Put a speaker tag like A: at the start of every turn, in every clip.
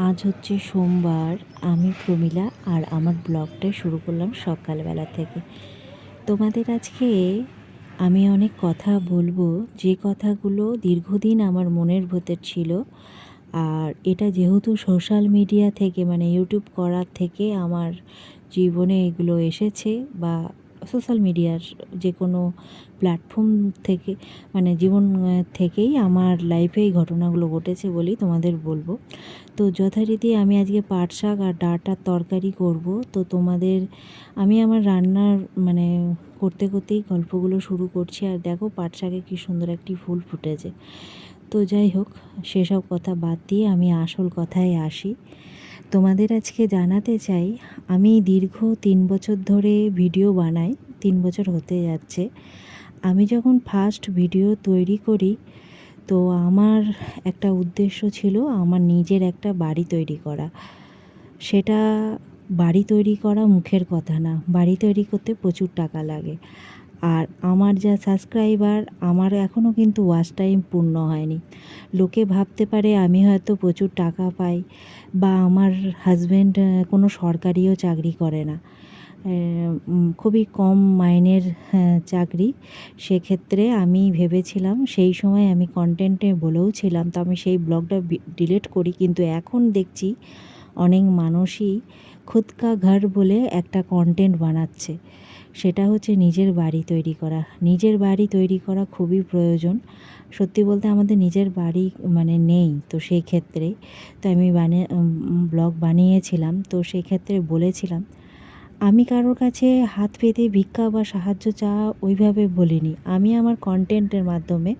A: আজ হচ্ছে সোমবার। আমি প্রমীলা আর আমার ব্লগটা শুরু করলাম সকালবেলা থেকে। তোমাদের আজকে আমি অনেক কথা বলবো, যে কথাগুলো দীর্ঘদিন আমার মনের ভেতর ছিল। আর এটা যেহেতু সোশ্যাল মিডিয়া থেকে মানে ইউটিউব করার থেকে আমার জীবনে এগুলো এসেছে, বা সোশ্যাল মিডিয়ার যে কোনো প্ল্যাটফর্ম থেকে মানে জীবন থেকেই আমার লাইফে এই ঘটনাগুলো ঘটেছে বলেই তোমাদের বলবো। তো যথারীতি আমি আজকে পাট শাক আর ডাঁটার তরকারি করব। তো তোমাদের আমি আমার রান্নার মানে করতে করতেই গল্পগুলো শুরু করছি। আর দেখো পাট শাকে কী সুন্দর একটি ফুল ফুটেছে। তো যাই হোক, সেসব কথা বাদ দিয়ে আমি আসল কথায় আসি। তোমাদের আজকে জানাতে চাই, আমি দীর্ঘ 3 বছর ধরে ভিডিও বানাই। 3 বছর হতে যাচ্ছে। আমি যখন ফার্স্ট ভিডিও তৈরি করি, তো আমার একটা উদ্দেশ্য ছিল আমার নিজের একটা বাড়ি তৈরি করা। সেটা বাড়ি তৈরি করা মুখের কথা না, বাড়ি তৈরি করতে প্রচুর টাকা লাগে। আর আমার যা সাবস্ক্রাইবার, আমার এখনও কিন্তু ওয়াচ টাইম পূর্ণ হয়নি। লোকে ভাবতে পারে আমি হয়তো প্রচুর টাকা পাই, বা আমার হাজব্যান্ড কোনো সরকারিও চাকরি করে না, খুবই কম মাইনের চাকরি। সেক্ষেত্রে আমি ভেবেছিলাম, সেই সময় আমি কন্টেন্টে বলেও ছিলাম, তো আমি সেই ব্লগটা ডিলিট করি। কিন্তু এখন দেখছি অনেক মানুষই খুদ কা ঘর বলে একটা কন্টেন্ট বানাচ্ছে। সেটা হচ্ছে নিজের বাড়ি তৈরি করা। নিজের বাড়ি তৈরি করা খুবই প্রয়োজন। সত্যি বলতে আমাদের নিজের বাড়ি মানে নেই, তো সেই ক্ষেত্রে তো আমি ব্লগ বানিয়েছিলাম। তো সেই ক্ষেত্রে বলেছিলাম, আমি কারোর কাছে হাত পেতে ভিক্ষা বা সাহায্য চাওয়া ওইভাবে বলিনি। আমি আমার কন্টেন্টের মাধ্যমে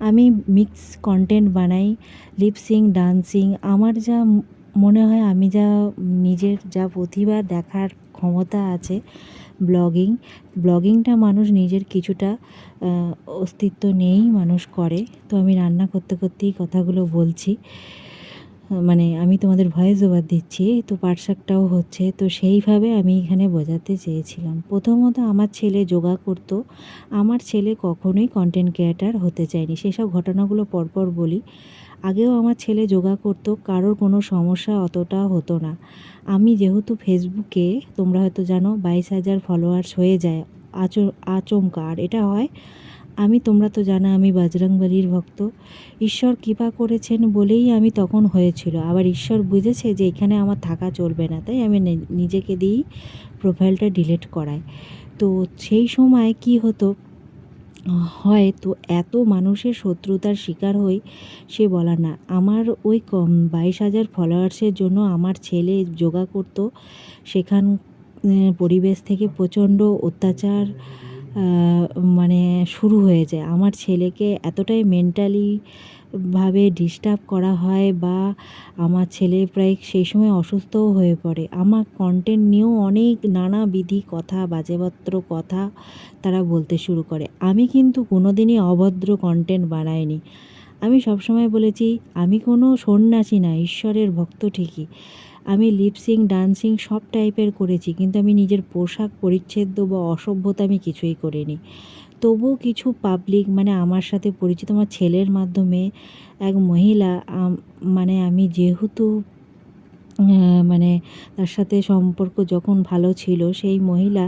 A: আমি মিক্স কন্টেন্ট বানাই, লিপসিং, ডান্সিং। আমার যা মনে হয়, আমি যা নিজের যা প্রতিভা দেখার ক্ষমতা আছে, ব্লগিংটা মানুষ নিজের কিছুটা অস্তিত্ব নিয়েই মানুষ করে। তো আমি রান্না করতে করতেই কথাগুলো বলছি, মানে আমি তোমাদের ভয়েস ওভার দিচ্ছি। তো পাট শাকটাও হচ্ছে, তো সেইভাবে আমি এখানে বোঝাতে চেয়েছিলাম। প্রথমত আমার ছেলে যোগা করতো। আমার ছেলে কখনোই কন্টেন্ট ক্রিয়েটার হতে চায়নি। সেসব ঘটনাগুলো পরপর বলি। আগেও আমার ছেলে যোগা করতো, কারোর কোনো সমস্যা অতটা হতো না। আমি যেহেতু ফেসবুকে, তোমরা হয়তো জানো, 22,000 ফলোয়ার্স হয়ে যায় আচমকা। আর এটা হয়, তোমরা তো জানো আমি বজরংবলীর ভক্ত। ঈশ্বর কৃপা করেছেন বলেই আমি তখন হয়েছিল। আবার ঈশ্বর বুঝেছে যে এখানে আমার থাকা চলবে না, তাই আমি নিজেকে দিয়েই প্রোফাইলটা ডিলিট করাই। তো সেই সময় কি হতো হয়, তো এত মানুষের শত্রুতার শিকার হই, সে বলার না। আমার ওই 22,000 ফলোয়ার্সের জন্য আমার ছেলে যোগা করতো। সেখান পরিবেশ থেকে প্রচণ্ড অত্যাচার মানে শুরু হয়ে যায়। আমার ছেলেকে এতটাই মেন্টালি ভাবে ডিস্টার্ব করা হয়, বা আমার ছেলে প্রায় সেই সময় অসুস্থও হয়ে পড়ে। আমার কন্টেন্ট নিয়েও অনেক নানাবিধি কথা, বাজেপত্র কথা তারা বলতে শুরু করে। আমি কিন্তু কোনোদিনই অভদ্র কন্টেন্ট বানাইনি। আমি সবসময় বলেছি, আমি কোনো সন্ন্যাসী না, ঈশ্বরের ভক্ত ঠিকই। আমি লিপসিং, ডান্সিং সব টাইপের করেছি, কিন্তু আমি নিজের পোশাক পরিচ্ছদ বা অসভ্যতা আমি কিছুই করিনি। তবুও কিছু পাবলিক মানে আমার সাথে পরিচিত আমার ছেলের মাধ্যমে এক মহিলা, মানে আমি যেহেতু মানে তার সাথে সম্পর্ক যখন ভালো ছিল, সেই মহিলা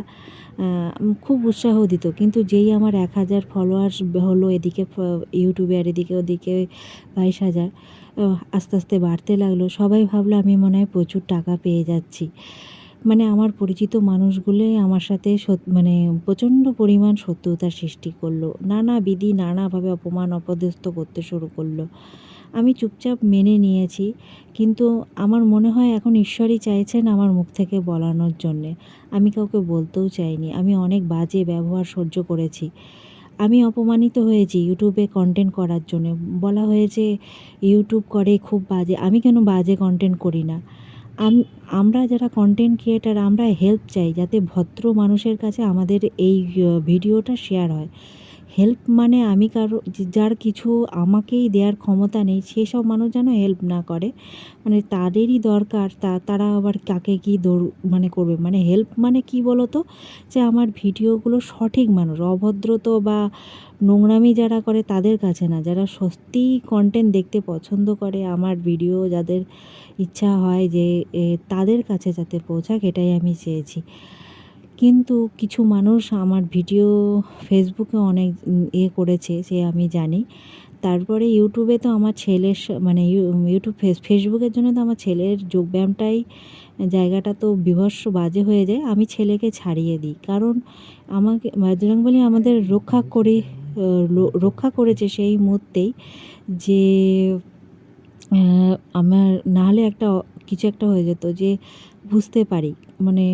A: খুব উৎসাহ দিত। কিন্তু যেই আমার 1,000 ফলোয়ার্স হলো, এদিকে ইউটিউবে, আর এদিকে ওদিকে 22,000 আস্তে আস্তে বাড়তে লাগলো, সবাই ভাবলো আমি মনে হয় প্রচুর টাকা পেয়ে যাচ্ছি। মানে আমার পরিচিত মানুষগুলোই আমার সাথে মানে প্রচণ্ড পরিমাণ শত্রুতার সৃষ্টি করলো। নানাবিধি নানাভাবে অপমান অপদস্থ করতে শুরু করলো। আমি চুপচাপ মেনে নিয়েছি। কিন্তু আমার মনে হয় এখন ঈশ্বরই চাইছেন আমার মুখ থেকে বলানোর জন্যে। আমি কাউকে বলতেও চাইনি। আমি অনেক বাজে ব্যবহার সহ্য করেছি। আমি অপমানিত হয়েছি ইউটিউবে কন্টেন্ট করার জন্যে। বলা হয়েছে ইউটিউব করে খুব বাজে। আমি কেন বাজে কন্টেন্ট করি না? আমরা যারা কন্টেন্ট ক্রিয়েটার, আমরা হেল্প চাই যাতে ভদ্র মানুষের কাছে আমাদের এই ভিডিওটা শেয়ার হয়। হেল্প মানে আমি কারো যার কিছু আমাকেই দেওয়ার ক্ষমতা নেই সেসব মানুষ যেন হেল্প না করে, মানে তাদেরই দরকার, তারা আবার কাকে কী মানে করবে। মানে হেল্প মানে কি বলো তো, যে আমার ভিডিওগুলো সঠিক মানুষ, অভদ্রত বা নোংরামি যারা করে তাদের কাছে না, যারা সত্যিই কন্টেন্ট দেখতে পছন্দ করে, আমার ভিডিও যাদের ইচ্ছা হয় যে তাদের কাছে যাতে পৌঁছাক, এটাই আমি চেয়েছি। কিন্তু কিছু মানুষ আমার ভিডিও ফেসবুকে অনেক করেছে, সে আমি জানি। তারপরে ইউটিউবে তো আমার ছেলের মানে ইউটিউব ফেসবুকের জন্য তো আমার ছেলের যোগব্যায়ামটাই জায়গাটা তো বীভৎস বাজে হয়ে যায়। আমি ছেলেকে ছাড়িয়ে দিই, কারণ আমাকে বজরংবলী আমাদের রক্ষা করেছে সেই মুহূর্তেই, যে আমার নাহলে কিছু একটা হয়ে যেত, যে বুঝতে পারি মানে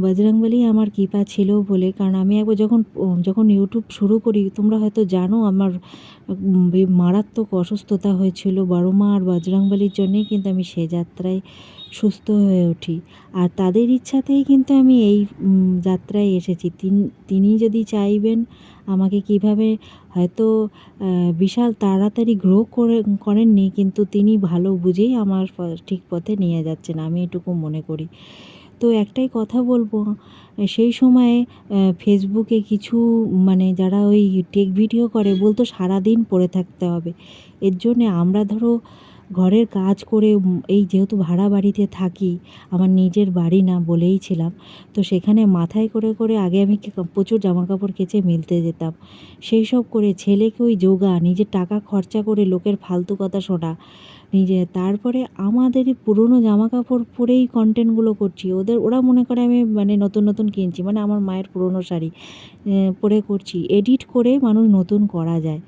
A: বজরংবলী আমার কৃপা ছিল বলে। কারণ আমি একবার যখন ইউটিউব শুরু করি, তোমরা হয়তো জানো আমার মারাত্মক অসুস্থতা হয়েছিল, বড়মা আর বজরংবলীর জন্যেই কিন্তু আমি সে যাত্রায় সুস্থ হয়ে উঠি। আর তাদের ইচ্ছাতেই কিন্তু আমি এই যাত্রায় এসেছি। তিনি যদি চাইবেন আমাকে কিভাবে, হয়তো বিশাল তাড়াতাড়ি গ্রো করেননি, কিন্তু তিনি ভালো বুঝেই আমার ঠিক পথে নিয়ে যাচ্ছেন, আমি এটুকু মনে করি। তো একটাই কথা বলবো, সেই সময়ে ফেসবুকে কিছু মানে যারা ওই টেক ভিডিও করে বলতো সারাদিন পড়ে থাকতে হবে। এর জন্যে আমরা ধরো ঘরের কাজ করে এই যেহেতু ভাড়া বাড়িতে থাকি, আমার নিজের বাড়ি না বলেইছিলাম, তো সেখানে মাথায় করে আগে আমি প্রচুর জামাকাপড় কেচে মেলতে যেতাম। সেই সব করে ছেলেকে ওই যোগা, নিজের টাকা খরচা করে লোকের ফালতু কথা শোনা, তারপরে আমাদের এই পুরনো জামাকাপড় পরেই কন্টেন্টগুলো করছি। ওরা মনে করে আমি মানে নতুন কিনছি, মানে আমার মায়ের পুরনো শাড়ি পরে করছি। এডিট করে মানুষ নতুন করা যায়।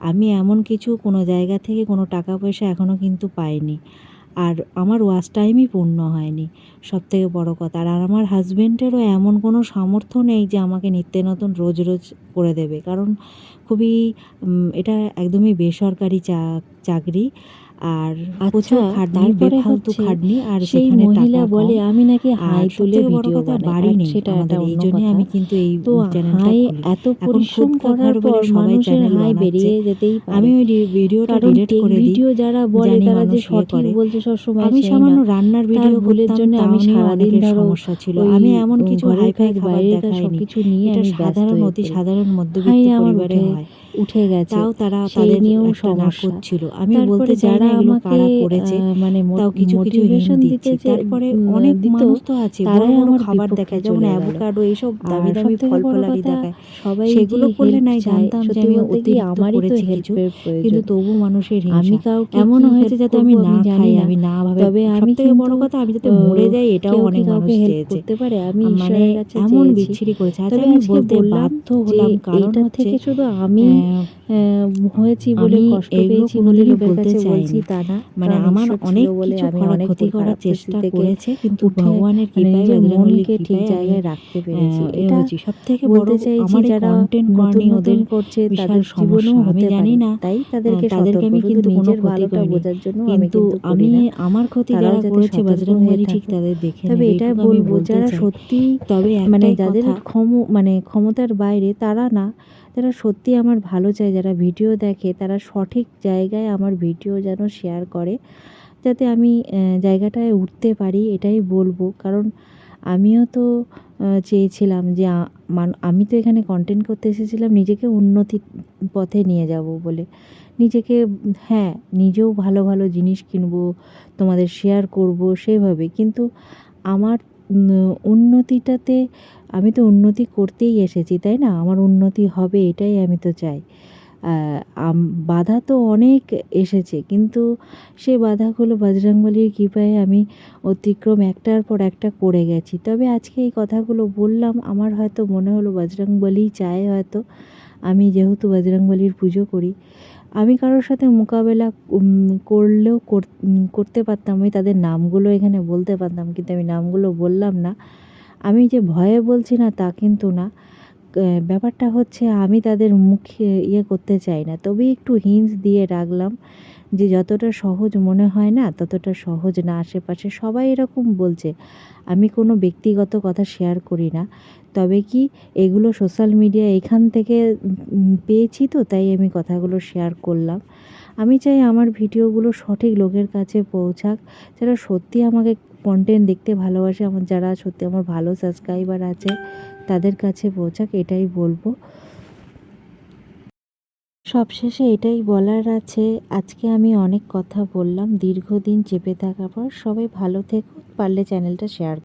A: আমি এমন কিছু কোনো জায়গা থেকে কোনো টাকা পয়সা এখনও কিন্তু পাইনি। আর আমার ওয়াচ টাইমই পূর্ণ হয়নি, সবথেকে বড় কথা। আর আমার হাজব্যান্ডেরও এমন কোনো সামর্থ্য নেই যে আমাকে নিত্য নতুন রোজ করে দেবে, কারণ খুবই এটা একদমই বেসরকারি চাকরি। আর প্রচুর খাটনি, বেফালতু খাটনি। আর
B: সেই
A: সেখানে
B: মহিলা
A: টাকা
B: বলে
A: কম।
B: আমি নাকি হাই
A: আর
B: তুলে
A: সবথেকে বড়
B: ভিডিও
A: কথা,
B: বানাই,
A: বাড়ি নেই
B: সেটা
A: আমাদের, এই জন্যই আমি কিন্তু এই
B: তো
A: চ্যানেলটা
B: হাই
A: খুলি।
B: এত
A: এখন
B: পরিশ্রম
A: খুদ কা
B: করার
A: ঘর
B: পর
A: বলে সবাই
B: মানুষের
A: চ্যানেল
B: হাই
A: বানাচ্ছে।
B: বেরিয়ে যেতেই পারে।
A: আমি ওই ভিডিওটা
B: কারণ
A: ডিলিট
B: টেক
A: করে দিই,
B: ভিডিও যারা বলে
A: জানি
B: তারা যে
A: মানুষ
B: সঠিক বলছে সবসময়
A: আমি
B: সেই
A: সামান্য
B: না।
A: রান্নার
B: তার
A: ভিডিও
B: ভুলের
A: করতাম,
B: জন্য
A: তাও
B: আমি
A: নিয়ে
B: সারাদিন
A: অনেকের
B: ধরো
A: সমস্যা ছিল।
B: ওই
A: আমি এমন কিছু
B: ঘরের
A: হাইফাই
B: কাজ,
A: খাবার
B: বাইরের কাজ
A: দেখাইনি,
B: সবকিছু নিয়ে
A: এটা
B: আমি ব্যস্ত
A: সাধারণ
B: হয়ে
A: অতি
B: পড়ি।
A: সাধারণ
B: হাই
A: মধ্যবিত্ত
B: আমার
A: পরিবারে হয়,
B: উঠে গেছে,
A: তাও তারা
B: সেই
A: তাদের
B: নিয়েও
A: একটা নাক
B: সমস্যা।
A: করছিল। আমি
B: তারপরে
A: বলতে চাই না
B: যারা
A: এগুলো
B: আমাকে
A: কারা করেছে,
B: মানে
A: তাও কিছু হিন্ট
B: মোটিভেশন দিতে
A: দিচ্ছি।
B: যে
A: তারপরে অনেক
B: দিত,
A: মানুষ তো আছে বড়
B: তারাই
A: বড়
B: আমার
A: খাবার
B: বিপক্ষে
A: দেখায়, যেমন
B: চলে গেল।
A: অ্যাভোকাডো, এইসব দামি
B: আর
A: দামি
B: সবথেকে
A: ফল
B: বড়
A: ফলারি
B: কথা,
A: দেখায়।
B: সবাই
A: সেগুলো
B: যে
A: করলে
B: হেল্প
A: নাই
B: চায়,
A: জানতাম যে
B: সত্যি
A: আমি
B: বলতে কি
A: অতিরিক্ত
B: আমারই তো
A: করেছি কিছু,
B: হেল্পের
A: কিন্তু
B: প্রয়োজন।
A: তবু মানুষের
B: আমি
A: হিংসা।
B: কাউকে
A: এমনও
B: কি
A: হয়েছে
B: হেল্প
A: যাতে
B: করব
A: আমি না
B: আমি জানি
A: খাই,
B: না,
A: আমি না ভাবে।
B: তবে আমি
A: সবথেকে
B: কিন্তু
A: বড় কথা, আমি যাতে মরে যাই এটাও
B: কেউ কি
A: অনেক মানুষ
B: কাউকে হেল্প
A: চেয়েছে।
B: করতে পারে, আমি
A: মানে
B: ঈশ্বরের কাছে
A: এমন
B: চেয়েছি।
A: বিচ্ছিরি করেছে। আচ্ছা,
B: তবে
A: আমি
B: আজকে
A: বলতে
B: বললাম
A: বাধ্য
B: যে
A: হলাম, কারণ
B: এইটার
A: হচ্ছে
B: থেকে শুধু আমি হয়েছি বলে
A: আমি
B: কষ্ট
A: এগুলো
B: পেয়েছি বলে
A: কোনোদিনও
B: লোকের
A: বলতে
B: কাছে বলছি
A: চাইনি।
B: তা না।
A: মানে
B: কারণ
A: আমার
B: ঈশ্বর ছিল
A: অনেক
B: বলে
A: কিছু
B: আমি অনেক
A: ক্ষতি করার
B: খারাপ
A: চেষ্টা
B: পরিস্থিতি থেকে
A: করেছে, কিন্তু
B: উঠে
A: ভগবানের
B: মানে
A: কৃপায়,
B: নিজের
A: বজরংবলীর
B: মনকে ঠিক
A: কৃপায় আমি
B: জায়গায় রাখতে পেরেছি।
A: এ
B: এটা
A: হয়েছি। সবথেকে বড়
B: বলতে চাইছি,
A: আমার এই
B: যারা
A: কন্টেন্ট
B: নতুন
A: কর্নি
B: নতুন
A: ওদের
B: করছে
A: বিশাল
B: তাদের জীবনেও
A: সমস্যা। আমি
B: হতে
A: জানি
B: পারে,
A: না,
B: তাই তাদেরকে
A: তাদেরকে
B: সতর্ক।
A: আমি
B: শুধু
A: কিন্তু কোনো
B: নিজের
A: ক্ষতি
B: ভালোটা
A: করিনি,
B: বোঝার জন্য আমি
A: কিন্তু
B: কিন্তু করি
A: আমি
B: না।
A: আমার ক্ষতি
B: তারাও
A: যারা
B: যাতে
A: করেছে
B: সতর্ক হয়ে
A: বজরংবলী ঠিক
B: থাকে।
A: তাদের দেখে
B: তবে
A: নেবে,
B: এটাই
A: এইটুকু আমি
B: বলবো,
A: বলতে
B: যারা
A: চাই।
B: সত্যি
A: তবে
B: মানে
A: একটাই
B: যাদের
A: কথা,
B: ক্ষমতার বাইরে, তারা না, যারা সত্যি আমার ভালো চায়, যারা ভিডিও দেখে, তারা সঠিক জায়গায় আমার ভিডিও যেন শেয়ার করে, যাতে আমি জায়গাটায় উঠতে পারি, এটাই বলবো। কারণ আমিও তো চেয়েছিলাম যে আমি তো এখানে কন্টেন্ট করতে এসেছিলাম নিজেকে উন্নতির পথে নিয়ে যাব বলে। নিজেকে হ্যাঁ, নিজেও ভালো ভালো জিনিস কিনবো, তোমাদের শেয়ার করব সেভাবে। কিন্তু আমার উন্নতিটাতে আমি তো উন্নতি করতেই এসেছি, তাই না? আমার উন্নতি হবে এটাই আমি তো চাই। বাধা তো অনেক এসেছে, কিন্তু সে বাধাগুলো বজরংবলীর কৃপায় আমি অতিক্রম একটার পর একটা করে গেছি। তবে আজকে এই কথাগুলো বললাম, আমার হয়তো মনে হলো বজরংবলী চায় হয়তো, আমি যেহেতু বজরংবলীর পুজো করি, আমি কারোর সাথে মোকাবেলা করলেও করতে পারতাম। আমি তাদের নামগুলো এখানে বলতে পারতাম, কিন্তু আমি নামগুলো বললাম না। আমি যে ভয়ে বলছি না তা কিন্তু না। ব্যাপারটা হচ্ছে আমি তাদের মুখে ইয়ে করতে চাই না, তবে একটু হিন্টস দিয়ে রাখলাম যে যতটা সহজ মনে হয় না ততটা সহজ না। আশেপাশে সবাই এরকম বলছে। আমি কোনো ব্যক্তিগত কথা শেয়ার করি না। তবে কি এগুলো সোশ্যাল মিডিয়া এখান থেকে পেয়েছি, তো তাই আমি কথাগুলো শেয়ার করলাম। আমি চাই আমার ভিডিওগুলো সঠিক লোকের কাছে পৌঁছাক, যারা সত্যি আমাকে কন্টেন্ট দেখতে ভালোবাসে, আমার যারা সত্যি আমার ভালো সাবস্ক্রাইবার আছে তাদের কাছে পৌঁছাক, এটাই বলবো। সবশেষে এটাই বলার আছে, আজকে আমি অনেক কথা বললাম দীর্ঘদিন চেপে থাকার পর। সবাই ভালো থেকো, পারলে চ্যানেলটা শেয়ার